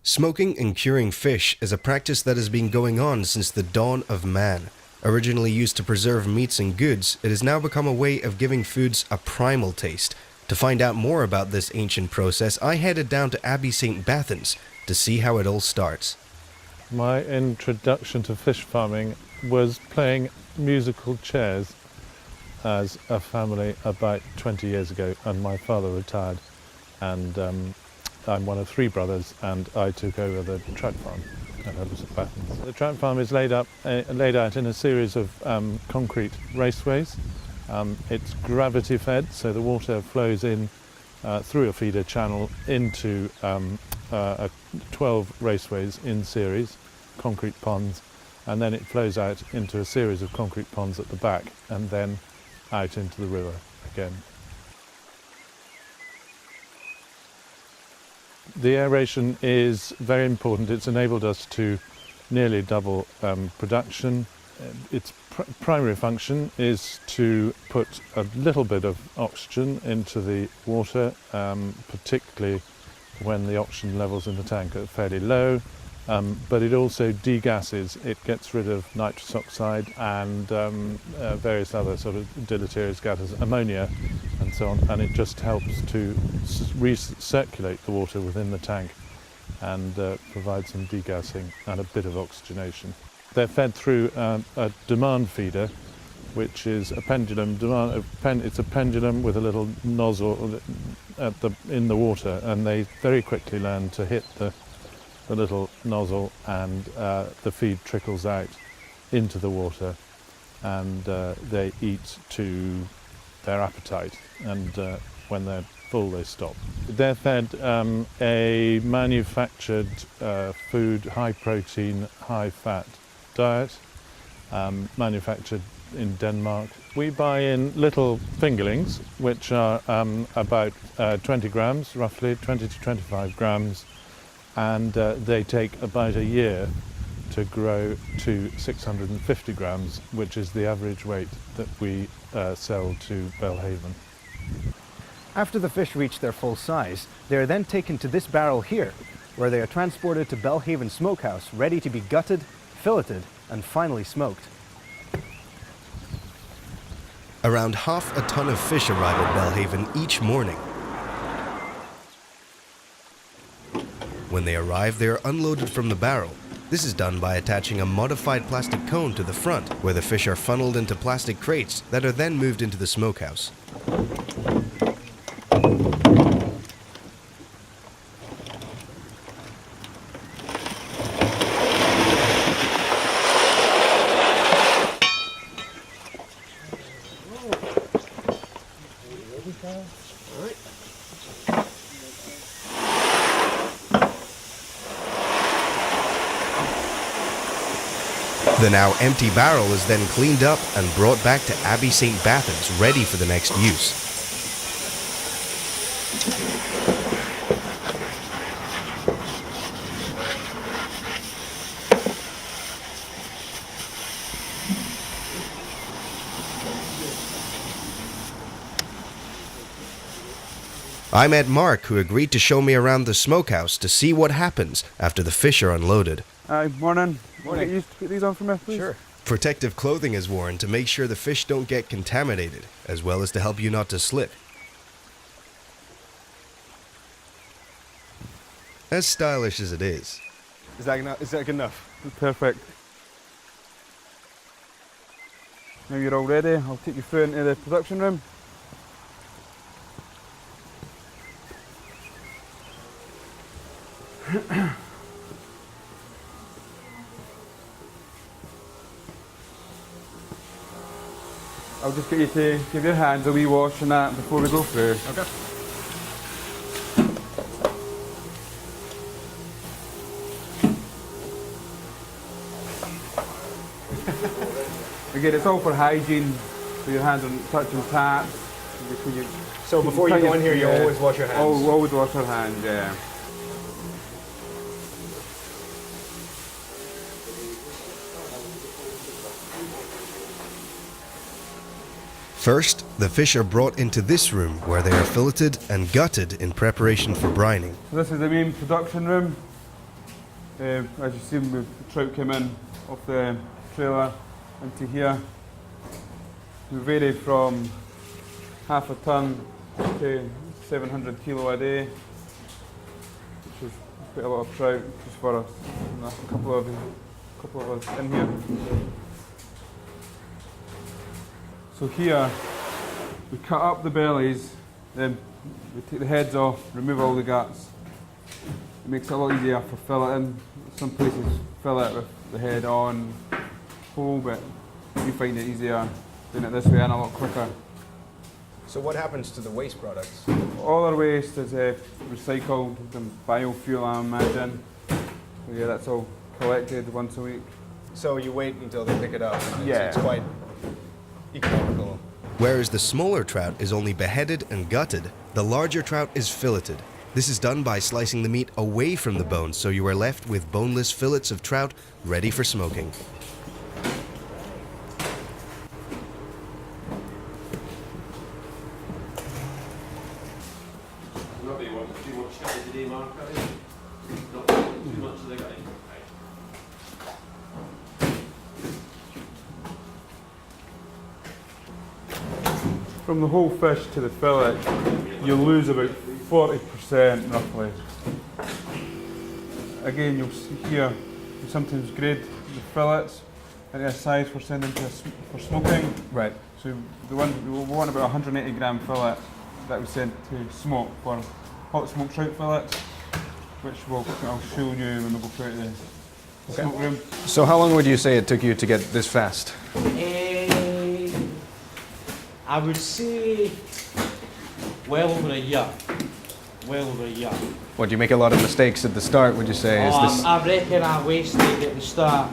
Smoking and curing fish is a practice that has been going on since the dawn of man. Originally used to preserve meats and goods, it has now become a way of giving foods a primal taste. To find out more about this ancient process, I headed down to Abbey St. Bathans to see how it all starts. My introduction to fish farming was playing musical chairs as a family about 20 years ago, and my father retired, and I'm one of three brothers, and I took over the trout farm at St. Bathans. The trout farm is laid out in a series of concrete raceways. It's gravity fed, so the water flows in through a feeder channel into 12 raceways in series, concrete ponds, and then it flows out into a series of concrete ponds at the back, and then out into the river again. The aeration is very important. It's enabled us to nearly double production. Its primary function is to put a little bit of oxygen into the water, particularly when the oxygen levels in the tank are fairly low, but it also degasses. It gets rid of nitrous oxide and various other sort of deleterious gases, ammonia and so on, and it just helps to recirculate the water within the tank and provide some degassing and a bit of oxygenation. They're fed through a demand feeder, which is a pendulum. It's a pendulum with a little nozzle in the water, and they very quickly learn to hit the little nozzle, and the feed trickles out into the water, and they eat to their appetite, and when they're full they stop. They're fed a manufactured food, high protein, high fat diet, manufactured in Denmark. We buy in little fingerlings, which are about 20 grams, roughly 20 to 25 grams, and they take about a year to grow to 650 grams, which is the average weight that we sell to Belhaven. After the fish reach their full size, they are then taken to this barrel here, where they are transported to Belhaven Smokehouse, ready to be gutted, filleted, and finally smoked. Around half a ton of fish arrive at Belhaven each morning. When they arrive, they are unloaded from the barrel. This is done by attaching a modified plastic cone to the front, where the fish are funneled into plastic crates that are then moved into the smokehouse. The now empty barrel is then cleaned up and brought back to Abbey St. Bathans, ready for the next use. I met Mark, who agreed to show me around the smokehouse to see what happens after the fish are unloaded. Hi, morning. Morning. Can you put these on for me, please? Sure. Protective clothing is worn to make sure the fish don't get contaminated, as well as to help you not to slip. As stylish as it is. Is that good enough? Perfect. Now you're all ready, I'll take you through into the production room. I'll just get you to give your hands a wee wash and that before we go through. Okay. Again, it's all for hygiene, so your hands aren't touching taps. So before you go in here, you always wash your hands? Always wash your hands, yeah. First, the fish are brought into this room where they are filleted and gutted in preparation for brining. So this is the main production room. As you see, the trout came in off the trailer into here. We vary from half a ton to 700 kilo a day, which is quite a lot of trout just for us. And a couple of us in here. So here we cut up the bellies, then we take the heads off, remove all the guts. It makes it a lot easier for filleting. Some places fillet with the head on whole, but we find it easier doing it this way and a lot quicker. So what happens to the waste products? All our waste is recycled and biofuel, I imagine. So yeah, that's all collected once a week. So you wait until they pick it up. And Yeah. It's quite economical. Whereas the smaller trout is only beheaded and gutted, the larger trout is filleted. This is done by slicing the meat away from the bones, so you are left with boneless fillets of trout ready for smoking. Not really want too much sky today, Mark, are you? Not too much of the guy. From the whole fish to the fillet, you lose about 40% roughly. Again, you'll see here, we sometimes grade the fillets into a size for sending to for smoking. Right. So we want about 180 gram fillet that we send to smoke for hot smoked trout fillets, which I'll show you when we go through the smoke room. So how long would you say it took you to get this fast? I would say well over a year. Well over a year. What, do you make a lot of mistakes at the start, would you say? I reckon I wasted at the start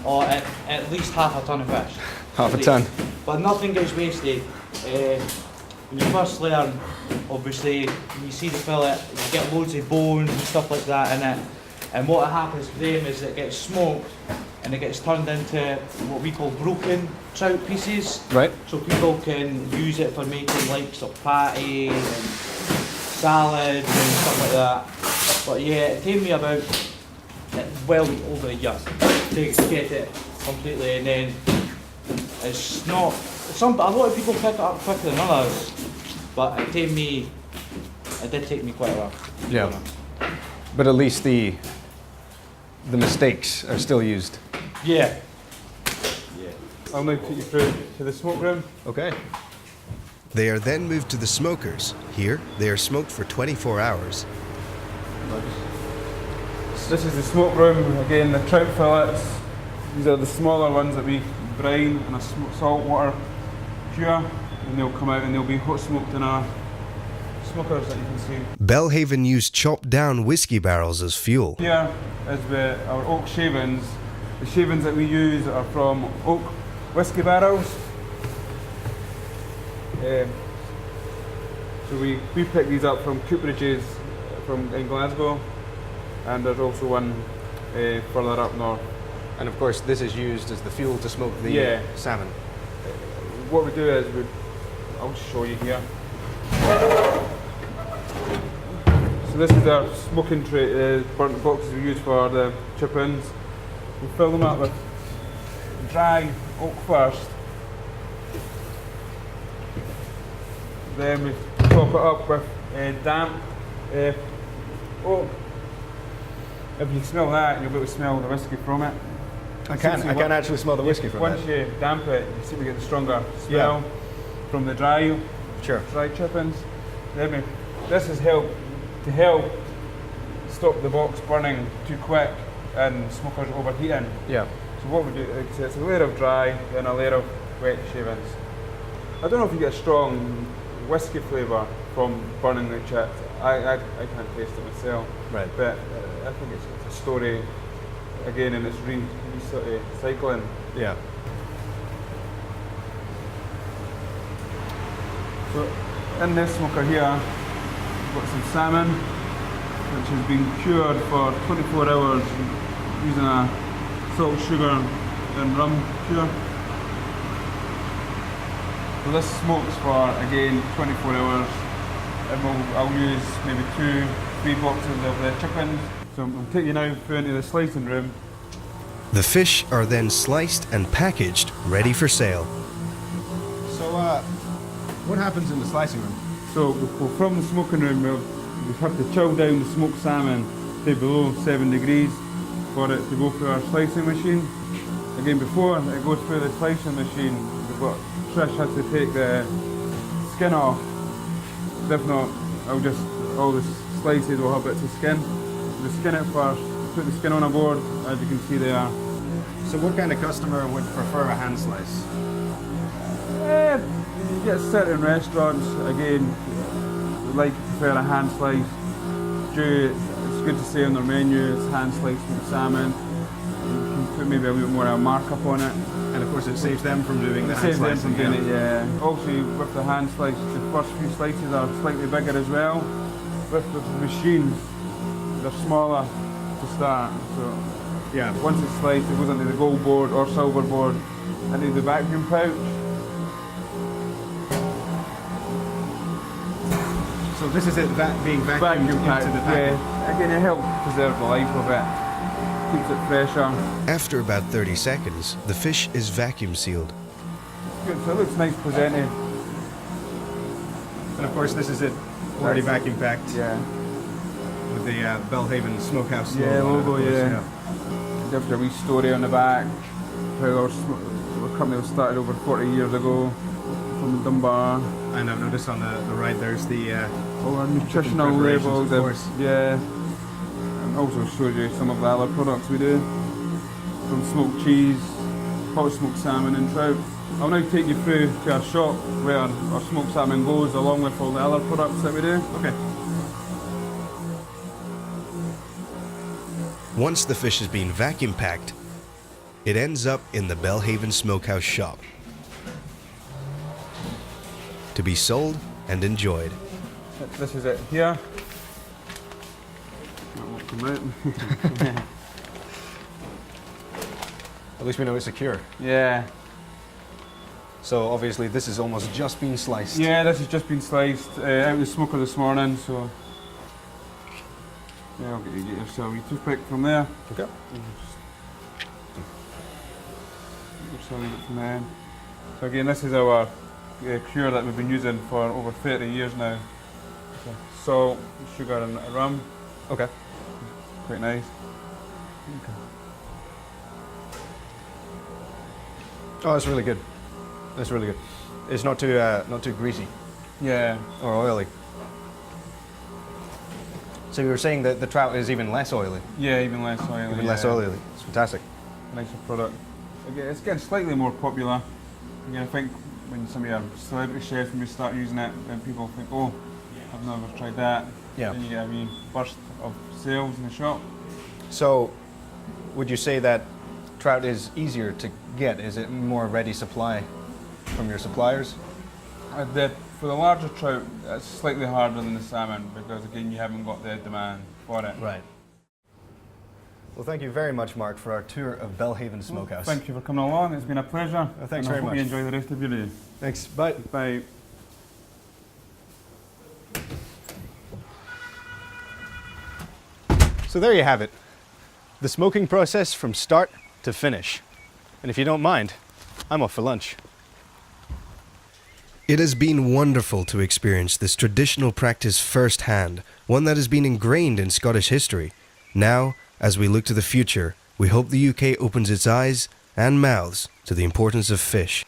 at least half a ton of fish. Half a ton? But nothing gets wasted. When you first learn, obviously, when you see the fillet, you get loads of bones and stuff like that in it. And what happens to them is it gets smoked and it gets turned into what we call broken trout pieces. Right. So people can use it for making like sort of patty and salad and stuff like that. But yeah, it took me about well over a year to get it completely, and then it's not. A lot of people pick it up quicker than others, but it did take me quite a while. Yeah. But at least the mistakes are still used. Yeah. I'll now take you through to the smoke room. Okay. They are then moved to the smokers. Here, they are smoked for 24 hours. So this is the smoke room. Again, the trout fillets. These are the smaller ones that we brine in a salt water cure, and they'll come out and they'll be hot smoked in our smokers that you can see. Belhaven used chopped down whiskey barrels as fuel. Here is our oak shavings. The shavings that we use are from oak whiskey barrels. So we pick these up from Cooperages in Glasgow, and there's also one further up north. And of course, this is used as the fuel to smoke the salmon. What we do is I'll show you here. So this is our smoking tray, burnt boxes we use for the chip-ins. We fill them up with dry oak first. Then we top it up with damp oak. If you smell that, you'll be able to smell the whiskey from it. I can actually smell the whiskey from Once it. you damp it, you see we get the stronger smell from the dry chip-ins. This has helped stop the box burning too quick and smokers overheating. Yeah. So what we do, like I say, it's a layer of dry, then a layer of wet shavings. I don't know if you get a strong whiskey flavour from burning the chips. I can't taste it myself. Right. But I think it's a story again, and it's recycling. Yeah. So in this smoker here, we've got some salmon, which has been cured for 24 hours using a salt, sugar and rum cure. So this smokes for, again, 24 hours. And I'll use maybe 2-3 boxes of the chicken. So I'm taking you now through into the slicing room. The fish are then sliced and packaged, ready for sale. So, what happens in the slicing room? So we'll go from the smoking room, we have to chill down the smoked salmon to below 7 degrees for it to go through our slicing machine. Again, before it goes through the slicing machine, Trish has to take the skin off. If not, all the slices will have bits of skin. We skin it first, put the skin on a board, as you can see there. So what kind of customer would prefer a hand slice? You get certain restaurants, again, like prefer a hand slice. It's good to say on their menu, it's hand sliced with salmon. You can put maybe a little more of a markup on it. And of course it saves them from doing the It hand saves them slicing. from doing it, yeah. Also, with the hand slice, the first few slices are slightly bigger as well. With the machines, they're smaller to start. So Yeah. once it's sliced, it goes into the gold board or silver board, into the vacuum pouch. So this is it being vacuumed into pouch, the packet. yeah. Again, it helps preserve the life of it. Keeps it fresher. After about 30 seconds, the fish is vacuum sealed. Good, so it looks nice presented. And of course this is it, already vacuum packed Yeah. with the Belhaven Smokehouse Yeah, logo. on it, of logo, course, yeah. There's a wee story on the back. How our company was started over 40 years ago from Dunbar. And I've noticed on the right there's the All our nutritional preparations, labels, of course. yeah. And also shows you some of the other products we do. From smoked cheese, hot smoked salmon and trout. I'll now take you through to our shop where our smoked salmon goes along with all the other products that we do. Okay. Once the fish has been vacuum packed, it ends up in the Belhaven Smokehouse shop to be sold and enjoyed. This is it here. That won't come out. At least we know it's secure. Yeah. So obviously this has almost just been sliced. Yeah, this has just been sliced out of the smoker this morning, so yeah, I'll get yourself a toothpick from there. Okay. From there. So again, this is our cure that we've been using for over 30 years now. So salt, sugar and rum. Okay. Quite nice. Oh, that's really good. That's really good. It's not too greasy Yeah. or oily. So you were saying that the trout is even less oily. Yeah, even less oily. Even less oily. It's fantastic. Nicer product. Again, it's getting slightly more popular. Again, I think when some of your celebrity chefs, when you start using it, then people think, oh, I've never tried that. Yeah. Then you get a wee burst of sales in the shop. So would you say that trout is easier to get? Is it more ready supply from your suppliers? For the larger trout, it's slightly harder than the salmon because again, you haven't got the demand for it. Right. Well, thank you very much, Mark, for our tour of Belhaven Smokehouse. Thank you for coming along. It's been a pleasure. Thanks and very I hope much. you enjoy the rest of your day. Thanks. Bye. Bye. So there you have it. The smoking process from start to finish. And if you don't mind, I'm off for lunch. It has been wonderful to experience this traditional practice firsthand, one that has been ingrained in Scottish history. Now, as we look to the future, we hope the UK opens its eyes and mouths to the importance of fish.